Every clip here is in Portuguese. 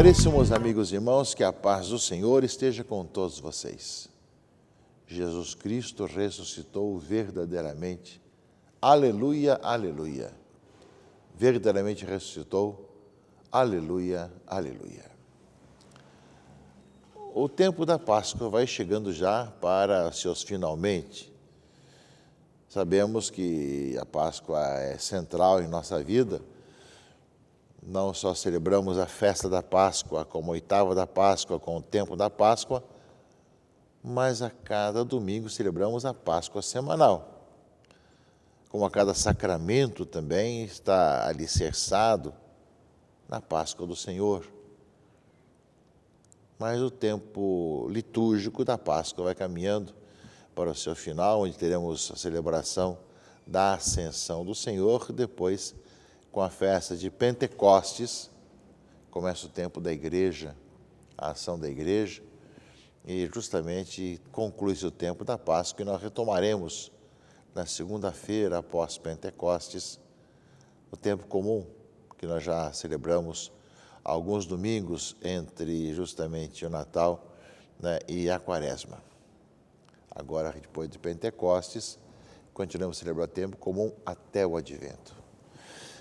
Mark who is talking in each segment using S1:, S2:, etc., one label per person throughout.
S1: Caríssimos amigos e irmãos, que a paz do Senhor esteja com todos vocês. Jesus Cristo ressuscitou verdadeiramente. Aleluia, aleluia. Verdadeiramente ressuscitou. Aleluia, aleluia. O tempo da Páscoa vai chegando já para seus finalmente. Sabemos que a Páscoa é central em nossa vida. Não só celebramos a festa da Páscoa, como a oitava da Páscoa, com o tempo da Páscoa, mas a cada domingo celebramos a Páscoa semanal. Como a cada sacramento também está alicerçado na Páscoa do Senhor. Mas o tempo litúrgico da Páscoa vai caminhando para o seu final, onde teremos a celebração da Ascensão do Senhor, depois com a festa de Pentecostes, começa o tempo da igreja, a ação da igreja, e justamente conclui-se o tempo da Páscoa, e nós retomaremos na segunda-feira, após Pentecostes, o tempo comum, que nós já celebramos alguns domingos entre justamente o Natal, né, e a Quaresma. Agora, depois de Pentecostes, continuamos a celebrar o tempo comum até o Advento.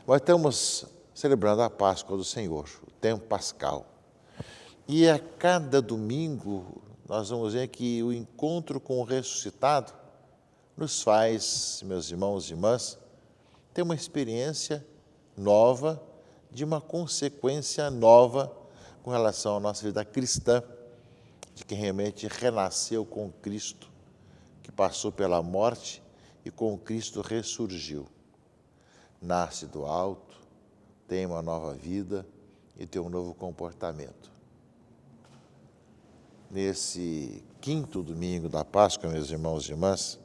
S1: Nós estamos celebrando a Páscoa do Senhor, o tempo pascal. E a cada domingo nós vamos ver que o encontro com o ressuscitado nos faz, meus irmãos e irmãs, ter uma experiência nova, de uma consequência nova com relação à nossa vida cristã, de quem realmente renasceu com Cristo, que passou pela morte e com Cristo ressurgiu. Nasce do alto, tem uma nova vida e tem um novo comportamento. Nesse quinto domingo da Páscoa, meus irmãos e irmãs,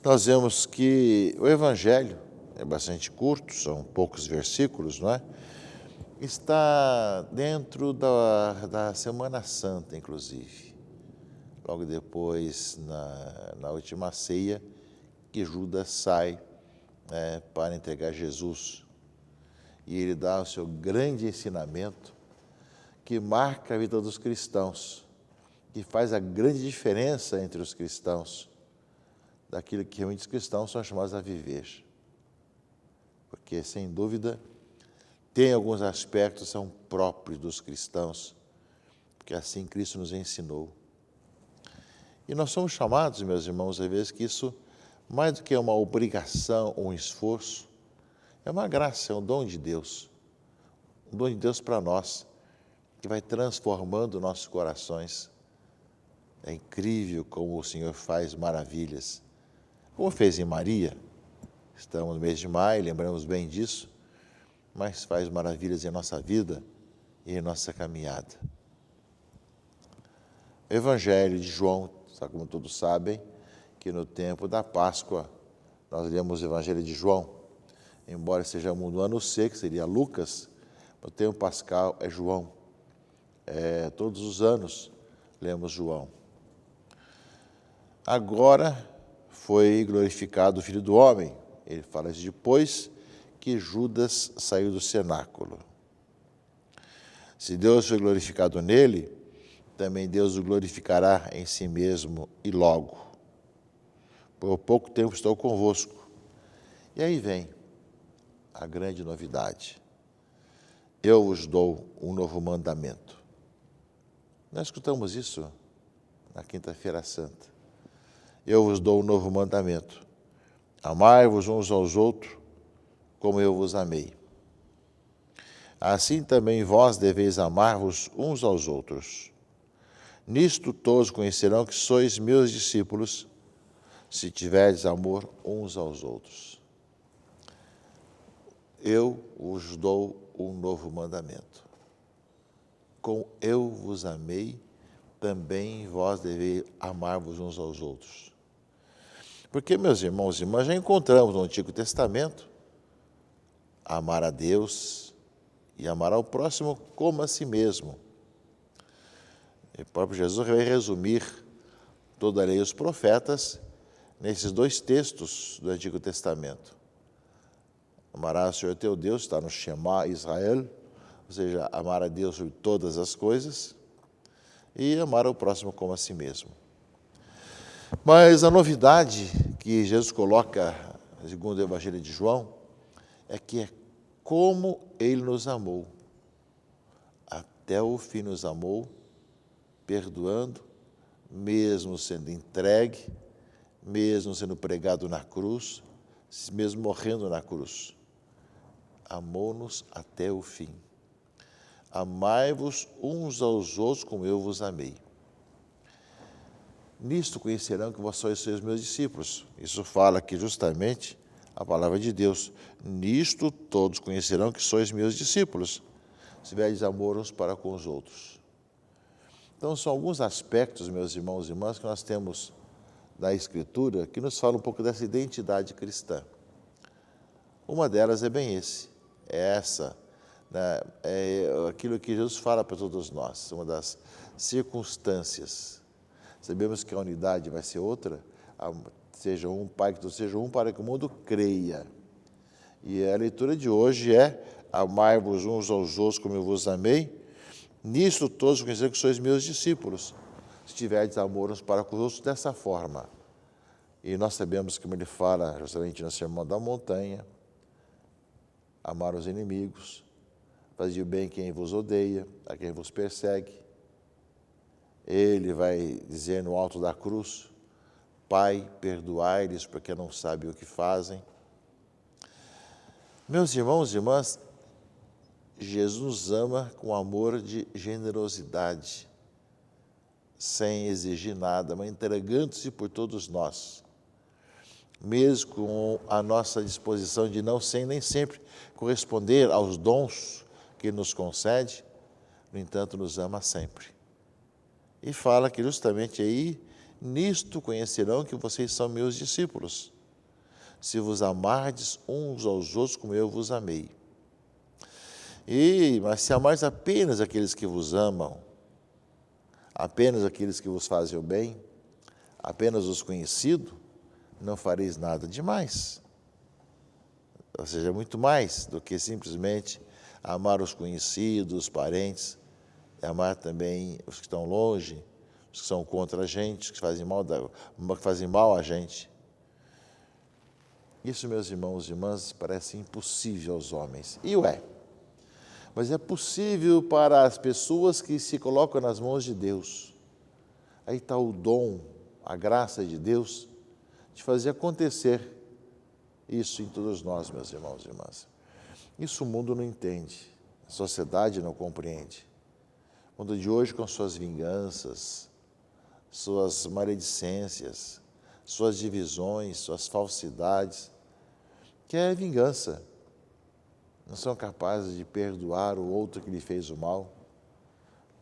S1: nós vemos que o Evangelho é bastante curto, são poucos versículos, não é? Está dentro da Semana Santa, inclusive. Logo depois, na última ceia, que Judas sai para entregar Jesus. E ele dá o seu grande ensinamento que marca a vida dos cristãos, que faz a grande diferença entre os cristãos, daquilo que realmente os cristãos são chamados a viver. Porque, sem dúvida, tem alguns aspectos que são próprios dos cristãos, porque assim Cristo nos ensinou. E nós somos chamados, meus irmãos, a vezes que isso, mais do que uma obrigação ou um esforço, é uma graça, é um dom de Deus. Um dom de Deus para nós, que vai transformando nossos corações. É incrível como o Senhor faz maravilhas. Como fez em Maria, estamos no mês de maio, lembramos bem disso, mas faz maravilhas em nossa vida e em nossa caminhada. O Evangelho de João, como todos sabem, que no tempo da Páscoa, nós lemos o Evangelho de João, embora estejamos no ano C, que seria Lucas, o tempo pascal é João. Todos os anos lemos João. Agora foi glorificado o Filho do Homem. Ele fala isso depois que Judas saiu do cenáculo. Se Deus foi glorificado nele, também Deus o glorificará em si mesmo e logo. Por pouco tempo estou convosco. E aí vem a grande novidade. Eu vos dou um novo mandamento. Nós escutamos isso na Quinta-feira Santa. Eu vos dou um novo mandamento. Amai-vos uns aos outros, como eu vos amei. Assim também vós deveis amar-vos uns aos outros. Nisto todos conhecerão que sois meus discípulos, se tiverdes amor uns aos outros. Eu vos dou um novo mandamento. Com eu vos amei, também vós deveis amar-vos uns aos outros. Porque, meus irmãos e irmãs, já encontramos no Antigo Testamento amar a Deus e amar ao próximo como a si mesmo. E o próprio Jesus vai resumir toda a lei e os profetas nesses dois textos do Antigo Testamento. Amarás o Senhor teu Deus, está no Shema Israel, ou seja, amar a Deus sobre todas as coisas e amar ao próximo como a si mesmo. Mas a novidade que Jesus coloca, segundo o Evangelho de João, é que é como Ele nos amou. Até o fim nos amou, perdoando, mesmo sendo entregue, mesmo sendo pregado na cruz, mesmo morrendo na cruz. Amou-nos até o fim. Amai-vos uns aos outros como eu vos amei. Nisto conhecerão que vós sois meus discípulos. Isso fala aqui justamente a palavra de Deus. Nisto todos conhecerão que sois meus discípulos, se tiverdes amor uns para com os outros. Então, são alguns aspectos, meus irmãos e irmãs, que nós temos da Escritura que nos falam um pouco dessa identidade cristã. Uma delas é bem essa, né? É aquilo que Jesus fala para todos nós, uma das circunstâncias. Sabemos que a unidade vai ser outra, seja um Pai, que seja um para que o mundo creia. E a leitura de hoje é: amai-vos uns aos outros como eu vos amei, nisto todos conhecerão que sois meus discípulos, se tiverdes amor uns para com os outros dessa forma. E nós sabemos, como ele fala justamente no Sermão da Montanha, amar os inimigos, fazer o bem a quem vos odeia, a quem vos persegue. Ele vai dizer no alto da cruz: Pai, perdoai-lhes porque não sabem o que fazem. Meus irmãos e irmãs, Jesus nos ama com amor de generosidade, sem exigir nada, mas entregando-se por todos nós. Mesmo com a nossa disposição de não ser nem sempre corresponder aos dons que Ele nos concede, no entanto, nos ama sempre. E fala que justamente aí, nisto conhecerão que vocês são meus discípulos, se vos amardes uns aos outros como eu vos amei. Mas se amardes apenas aqueles que vos amam, apenas aqueles que vos fazem o bem, apenas os conhecidos, não fareis nada demais. Ou seja, muito mais do que simplesmente amar os conhecidos, os parentes, amar também os que estão longe, os que são contra a gente, os que fazem mal a gente. Isso, meus irmãos e irmãs, parece impossível aos homens. E é. Mas é possível para as pessoas que se colocam nas mãos de Deus. Aí está o dom, a graça de Deus, de fazer acontecer isso em todos nós, meus irmãos e irmãs. Isso o mundo não entende, a sociedade não compreende. O mundo de hoje, com suas vinganças, suas maledicências, suas divisões, suas falsidades, quer vingança. Não são capazes de perdoar o outro que lhe fez o mal.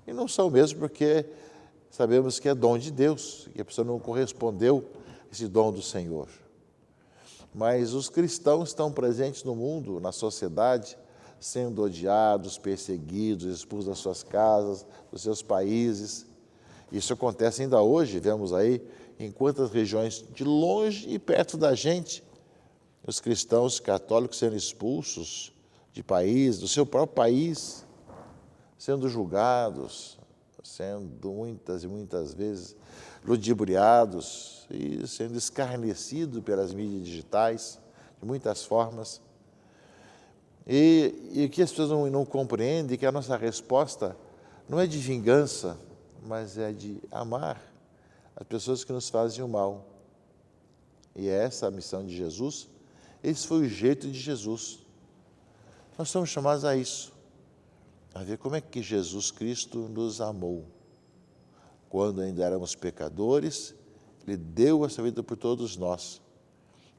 S1: E não são mesmo porque sabemos que é dom de Deus, que a pessoa não correspondeu a esse dom do Senhor. Mas os cristãos estão presentes no mundo, na sociedade, sendo odiados, perseguidos, expulsos das suas casas, dos seus países. Isso acontece ainda hoje, vemos aí em quantas regiões de longe e perto da gente, os cristãos católicos sendo expulsos de país, do seu próprio país, sendo julgados, sendo muitas e muitas vezes ludibriados e sendo escarnecidos pelas mídias digitais, de muitas formas. E o que as pessoas não compreendem é que a nossa resposta não é de vingança, mas é de amar as pessoas que nos fazem o mal. E é essa a missão de Jesus, esse foi o jeito de Jesus. Nós somos chamados a isso, a ver como é que Jesus Cristo nos amou. Quando ainda éramos pecadores, Ele deu a sua vida por todos nós,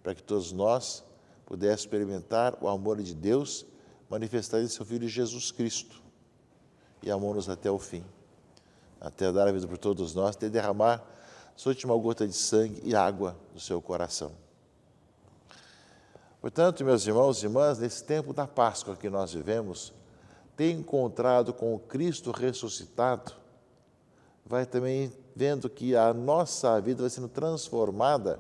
S1: para que todos nós pudéssemos experimentar o amor de Deus manifestado em seu Filho Jesus Cristo. E amou-nos até o fim, até dar a vida por todos nós, até derramar sua última gota de sangue e água do seu coração. Portanto, meus irmãos e irmãs, nesse tempo da Páscoa que nós vivemos, ter encontrado com o Cristo ressuscitado, vai também vendo que a nossa vida vai sendo transformada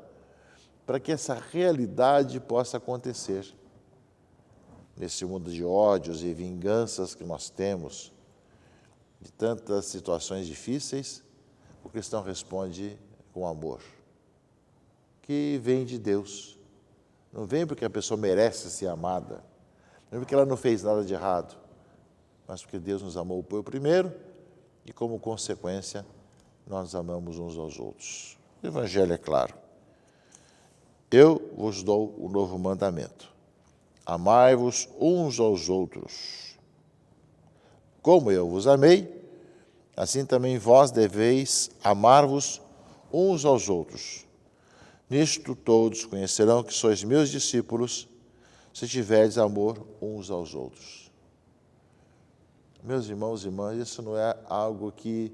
S1: para que essa realidade possa acontecer. nesse mundo de ódios e vinganças que nós temos, de tantas situações difíceis, o cristão responde com amor, que vem de Deus. Não vem porque a pessoa merece ser amada, não é porque ela não fez nada de errado, mas porque Deus nos amou por primeiro e, como consequência, nós amamos uns aos outros. O Evangelho é claro. Eu vos dou o novo mandamento: amai-vos uns aos outros. Como eu vos amei, assim também vós deveis amar-vos uns aos outros. Nisto todos conhecerão que sois meus discípulos, se tiverdes amor uns aos outros. Meus irmãos e irmãs, isso não é algo que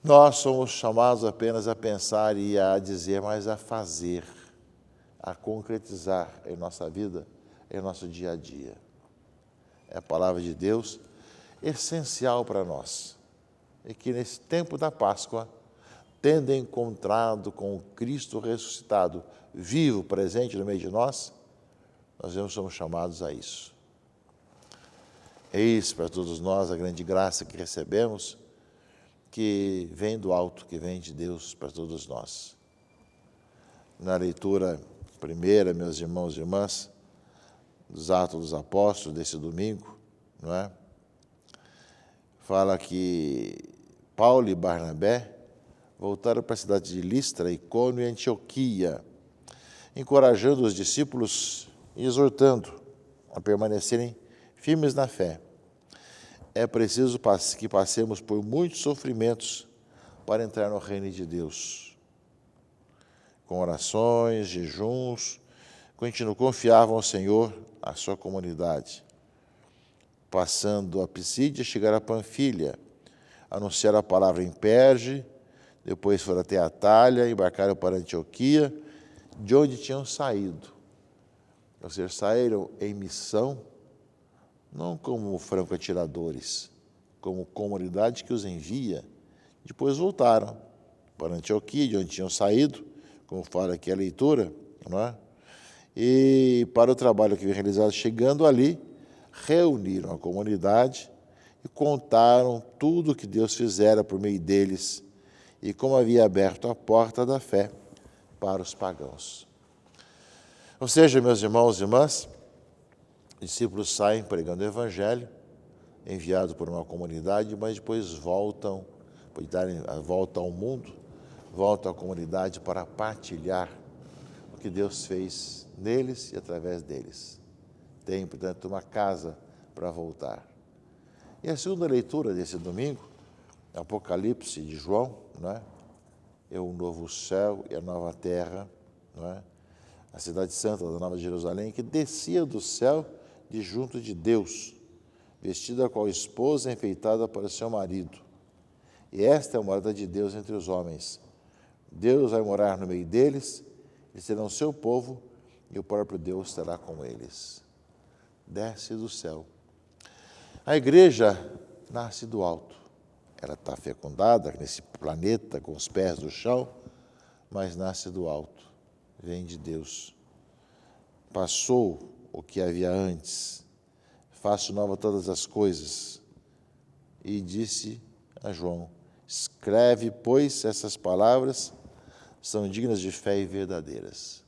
S1: nós somos chamados apenas a pensar e a dizer, mas a fazer, a concretizar em nossa vida, em nosso dia a dia. É a palavra de Deus essencial para nós. E que nesse tempo da Páscoa, tendo encontrado com o Cristo ressuscitado, vivo, presente no meio de nós, nós somos chamados a isso. Eis para todos nós a grande graça que recebemos, que vem do alto, que vem de Deus para todos nós. Na leitura primeira, meus irmãos e irmãs, dos Atos dos Apóstolos desse domingo, não é? Fala que Paulo e Barnabé voltaram para a cidade de Listra, Icônio e Antioquia, encorajando os discípulos e exortando a permanecerem firmes na fé. É preciso que passemos por muitos sofrimentos para entrar no reino de Deus. Com orações, jejuns, confiavam ao Senhor a sua comunidade. Passando a Pisídia, chegaram a Panfilha, anunciaram a palavra em Perge, depois foram até Atália, embarcaram para Antioquia, de onde tinham saído. Ou seja, saíram em missão, não como franco-atiradores, como comunidade que os envia. Depois voltaram para Antioquia, de onde tinham saído, como fala aqui a leitura, não é? E para o trabalho que vem realizado, chegando ali, reuniram a comunidade e contaram tudo o que Deus fizera por meio deles e como havia aberto a porta da fé para os pagãos. Ou seja, meus irmãos e irmãs, discípulos saem pregando o Evangelho, enviados por uma comunidade, mas depois voltam, depois de darem a volta ao mundo, voltam à comunidade para partilhar o que Deus fez neles e através deles. Tem, portanto, uma casa para voltar. E a segunda leitura desse domingo, Apocalipse de João, não é? É o novo céu e a nova terra, não é? A cidade santa da Nova Jerusalém, que descia do céu de junto de Deus, vestida qual esposa enfeitada para seu marido. E esta é a morada de Deus entre os homens. Deus vai morar no meio deles, eles serão seu povo, e o próprio Deus estará com eles. Desce do céu. A igreja nasce do alto. Ela está fecundada nesse planeta, com os pés no chão, mas nasce do alto. Vem de Deus. Passou o que havia antes. Faço nova todas as coisas. E disse a João: escreve, pois, essas palavras são dignas de fé e verdadeiras.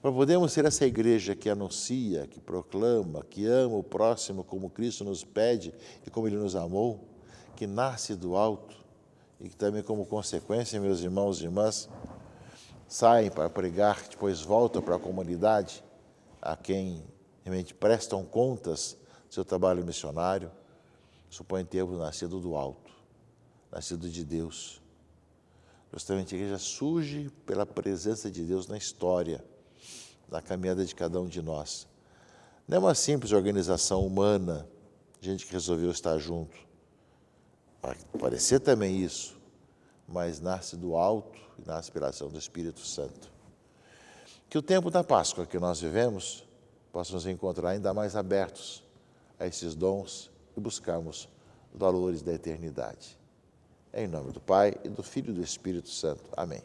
S1: Para podermos ser essa igreja que anuncia, que proclama, que ama o próximo como Cristo nos pede e como Ele nos amou, que nasce do alto e que também, como consequência, meus irmãos e irmãs, saem para pregar, depois voltam para a comunidade, a quem realmente prestam contas do seu trabalho missionário, supõe termos nascido do alto, nascido de Deus. Justamente a igreja surge pela presença de Deus na história, na caminhada de cada um de nós. Não é uma simples organização humana, gente que resolveu estar junto. Vai parecer também isso, mas nasce do alto e nasce pela ação do Espírito Santo. Que o tempo da Páscoa que nós vivemos possa nos encontrar ainda mais abertos a esses dons e buscarmos os valores da eternidade. Em nome do Pai, e do Filho e do Espírito Santo. Amém.